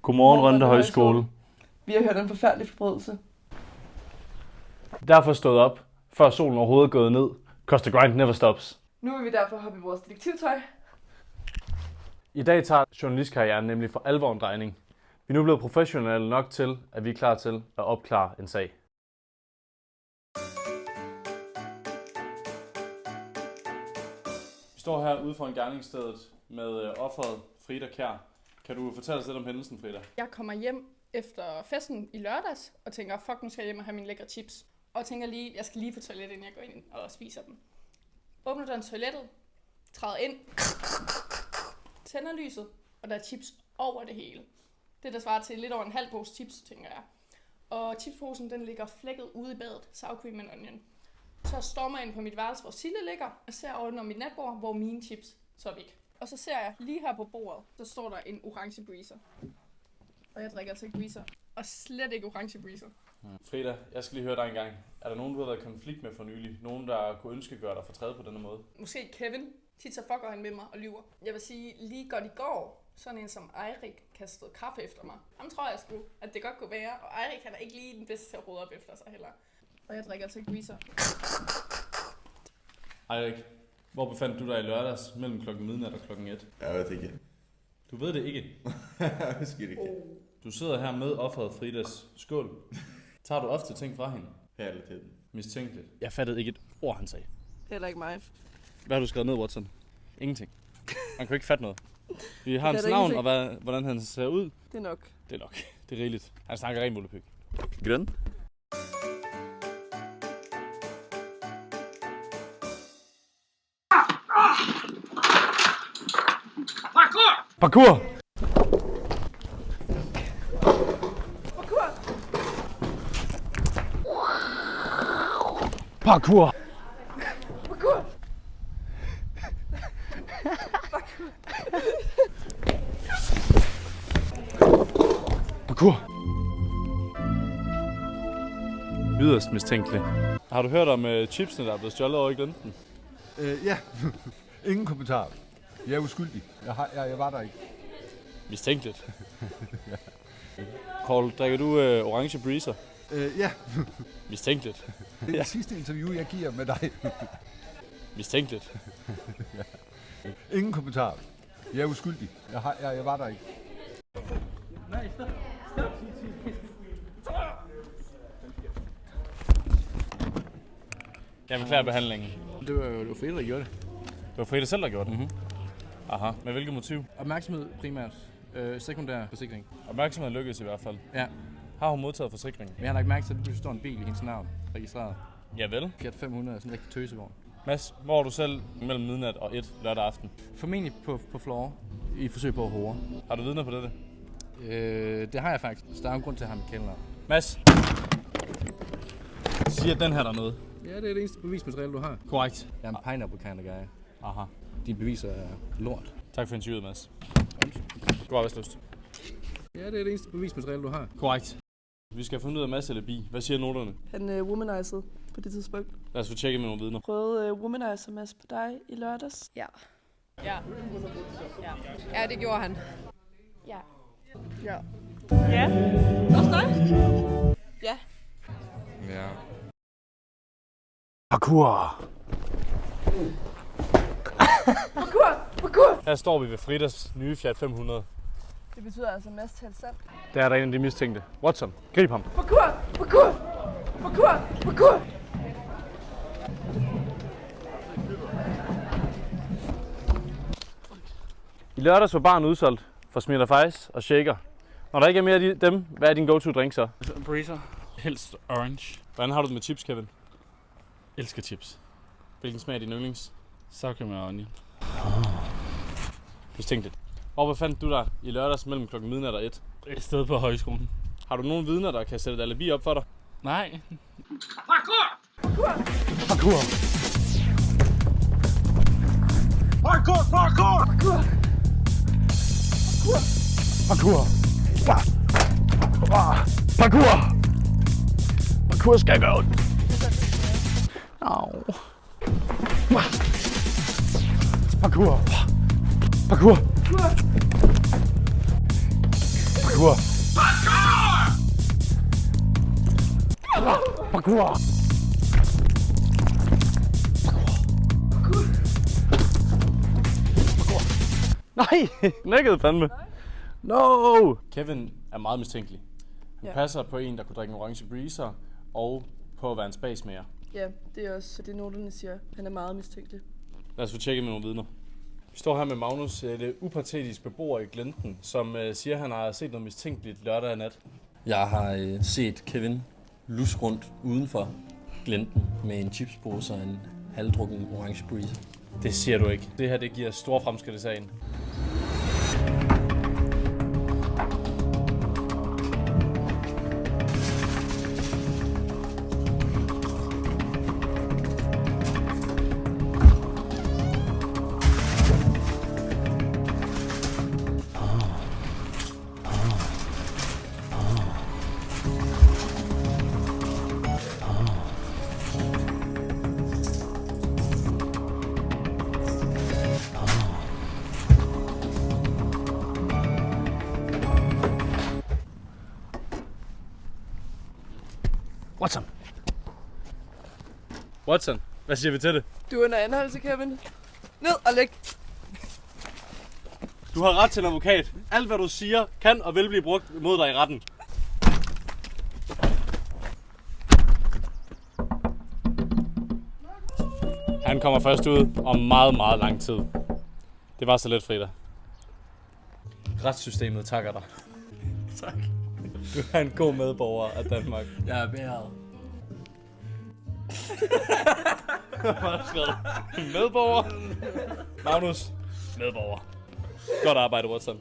Godmorgen, Rønde Højskole. Vi har hørt en forfærdelig forbrydelse. Derfor stået op, før solen overhovedet er gået ned. 'Cause the grind never stops. Nu vil vi derfor hoppe i vores detektivtøj. I dag tager journalistkarrieren nemlig for alvor en drejning. Vi er nu blevet professionelle nok til, at vi er klar til at opklare en sag. Vi står her ude foran gerningsstedet med offeret Frida Kjær. Kan du fortælle os lidt om hændelsen, Frida? Jeg kommer hjem efter festen i lørdags og tænker, fuck, nu skal jeg hjem og have mine lækre chips. Og tænker lige, jeg skal lige på toilettet, inden jeg går ind og spiser dem. Åbner døren toilettet, træder ind, tænder lyset, og der er chips over det hele. Det der svarer til lidt over en halv pose chips, tænker jeg. Og chipsposen, den ligger flækket ude i badet, sour cream and onion. Så stormer jeg ind på mit værelse, hvor Sille ligger, og ser under mit natbord, hvor mine chips så er væk. Og så ser jeg lige her på bordet, så står der en orange breezer. Og jeg drikker altså ikke breezer. Og slet ikke orange breezer. Frida, jeg skal lige høre dig en gang. Er der nogen, du har været i konflikt med for nylig? Nogen, der kunne ønske at gøre dig fortræd på denne måde? Måske Kevin. Tit så fucker han med mig og lyver. Jeg vil sige, lige godt i går, sådan en som Eirik kastede kaffe efter mig. Ham tror jeg sgu, at det godt kunne være. Og Eirik, han er ikke lige den bedste til at rode op efter sig heller. Og jeg drikker altså ikke breezer. Eirik, hvor befandt du dig i lørdags mellem klokken midnat og klokken 1? Jeg ved det ikke. Du ved det ikke. Jeg husker det ikke. Du sidder her med offeret Fridas skål. Tager du ofte ting fra hende? Hele tiden. Mistænkeligt. Jeg fattede ikke et ord, han sagde. Heller ikke mig. Hvad har du skrevet ned, Watson? Ingenting. Man kan ikke fatte noget. Vi har hans navn og hvordan han ser ud. Det er nok. Det er nok. Det er rigeligt. Han snakker ren mulepyg. Grøn? Parkour! Parkour! Parkour! Parkour! Yderst mistænkelig. Har du hørt om chipsene, der er blevet stjålet over i Glenten? Ja, ingen kommentar. Jeg er uskyldig. Jeg var der ikke. Mistænkeligt. Paul, drikker du orange breezer? Ja, Mistænkeligt. det er det sidste interview, jeg giver med dig. Mistænkeligt. Ingen kommentar. Jeg er uskyldig. Jeg var der ikke. Jeg beklager behandlingen. Det var Frida, der gjorde det. Det var Frida selv, der gjorde det? Mm-hmm. Aha. Med hvilket motiv? Opmærksomhed primært. Sekundær forsikring. Opmærksomheden lykkedes i hvert fald. Ja. Har hun modtaget forsikringen? Men jeg har lagt mærke til, at der står en bil i hendes navn registreret. Ja vel. Fiat 500, sådan en rigtig tøsevogn. Mads, hvor er du selv mellem midnat og 1 lørdag aften? Formentlig på floor i forsøg på at hore. Har du vidner på dette? Det har jeg faktisk. Så der er en grund til at have mit kælder. Mads! Siger den her der noget? Ja, det er det eneste bevismateriale, du har. Korrekt. Jeg er en pineapple kind of guy. Aha. Dine beviser er lort. Tak for interviewet, Mads. God arbejdslyst. Ja, det er det eneste bevismateriale, du har. Korrekt. Vi skal have fundet ud af Mads alibi. Hvad siger noterne? Han womanizede på det tidspunkt. Lad os få tjekket med nogle vidner. Prøvede womanizer Mads på dig i lørdags. Ja. Ja, det gjorde han. Ja. Ja. Ja. Også dig? Ja. Ja. Parkour! Parkour! Her står vi ved Fridas nye Fiat 500. Det betyder altså Mads talt sandt. Der er der en af de mistænkte. Watson, grib ham. Parkour! I lørdags var baren udsolgt for Smirnoff Ice og Shaker. Når der ikke er mere af dem, hvad er din go-to-drink så? Breezer. Helst orange. Hvordan har du det med chips, Kevin? Elsker chips. Hvilken smag er din yndlings? Sour cream and onion. Mistænkeligt. Hvor befandt du dig i lørdags mellem klokken midnat og 1? Et sted på højskolen. Har du nogen vidner, der kan sætte et alibi op for dig? Nej. Parkour! Parkour skal gøre ondt. Au. Parkour. Parkour. Parkour! Nej! Nækkede fandme. No! Kevin er meget mistænkelig. Han passer på en, der kunne drikke en orange breezer, og på at være en spasmager. Ja, det er også det, noterne siger. Han er meget mistænkelig. Lad os få tjekket med nogle vidner. Vi står her med Magnus, det upartetisk beboer i Glenten, som siger, at han har set noget mistænkeligt lørdag nat. Jeg har set Kevin luske rundt udenfor Glenten med en chipspose og en halvdrukken orange breezer. Det siger du ikke. Det her det giver store fremskridt i sagen. Watson! Watson, hvad siger vi til det? Du er under anholdelse, Kevin. Ned og læg. Du har ret til en advokat. Alt hvad du siger, kan og vil blive brugt mod dig i retten. Han kommer først ud om meget, meget lang tid. Det var så let, Frida. Retssystemet takker dig. Tak. Du er en god medborger af Danmark. Jeg er bæret. Medborger. Magnus. Medborger. Godt arbejde, Watson.